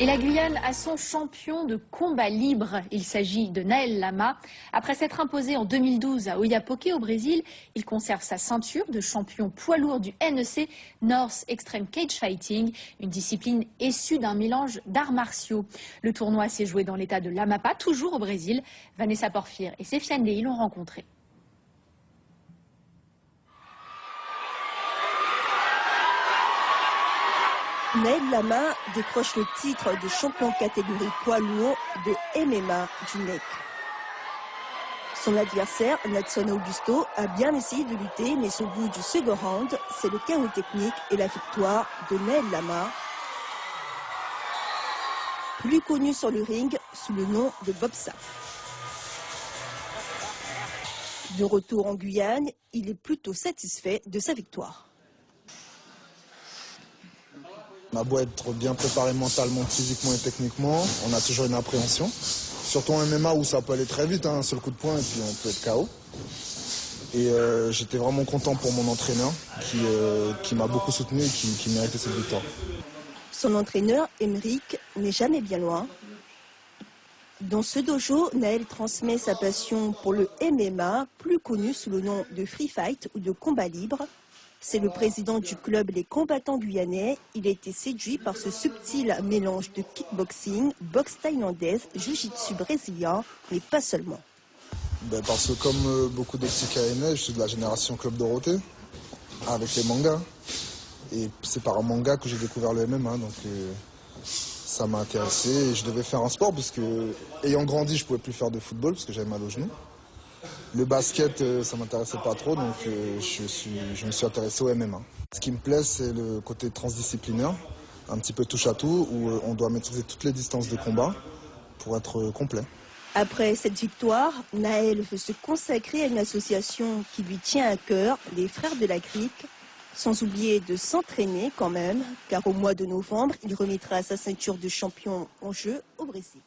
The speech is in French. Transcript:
Et la Guyane a son champion de combat libre. Il s'agit de Naël Lama. Après s'être imposé en 2012 à Oiapoque au Brésil, il conserve sa ceinture de champion poids lourd du NEC, North Extreme Cage Fighting, une discipline issue d'un mélange d'arts martiaux. Le tournoi s'est joué dans l'état de l'Amapá, toujours au Brésil. Vanessa Porfir et Séfiane Lehi l'ont rencontré. Naël Lama décroche le titre de champion catégorie poids lourd de MMA du NEC. Son adversaire, Natson Augusto, a bien essayé de lutter, mais au bout du second round, c'est le chaos technique et la victoire de Naël Lama, plus connu sur le ring sous le nom de Bob Sapp. De retour en Guyane, il est plutôt satisfait de sa victoire. On a beau être bien préparé mentalement, physiquement et techniquement, on a toujours une appréhension. Surtout en MMA où ça peut aller très vite, un seul coup de poing et puis on peut être KO. Et j'étais vraiment content pour mon entraîneur qui m'a beaucoup soutenu et qui méritait cette victoire. Son entraîneur, Emeric, n'est jamais bien loin. Dans ce dojo, Naël transmet sa passion pour le MMA, plus connu sous le nom de free fight ou de combat libre. C'est le président du club Les Combattants Guyanais. Il a été séduit par ce subtil mélange de kickboxing, boxe thaïlandaise, jiu-jitsu brésilien, mais pas seulement. Parce que comme beaucoup de petits Caïnais, je suis de la génération Club Dorothée, avec les mangas. Et c'est par un manga que j'ai découvert le MMA, donc ça m'a intéressé. Et je devais faire un sport, parce que, ayant grandi, je ne pouvais plus faire de football, parce que j'avais mal au genou. Le basket, ça m'intéressait pas trop, donc je me suis intéressé au MMA. Ce qui me plaît, c'est le côté transdisciplinaire, un petit peu touche à tout, où on doit maîtriser toutes les distances de combat pour être complet. Après cette victoire, Naël veut se consacrer à une association qui lui tient à cœur, les Frères de la Crique, sans oublier de s'entraîner quand même, car au mois de novembre, il remettra sa ceinture de champion en jeu au Brésil.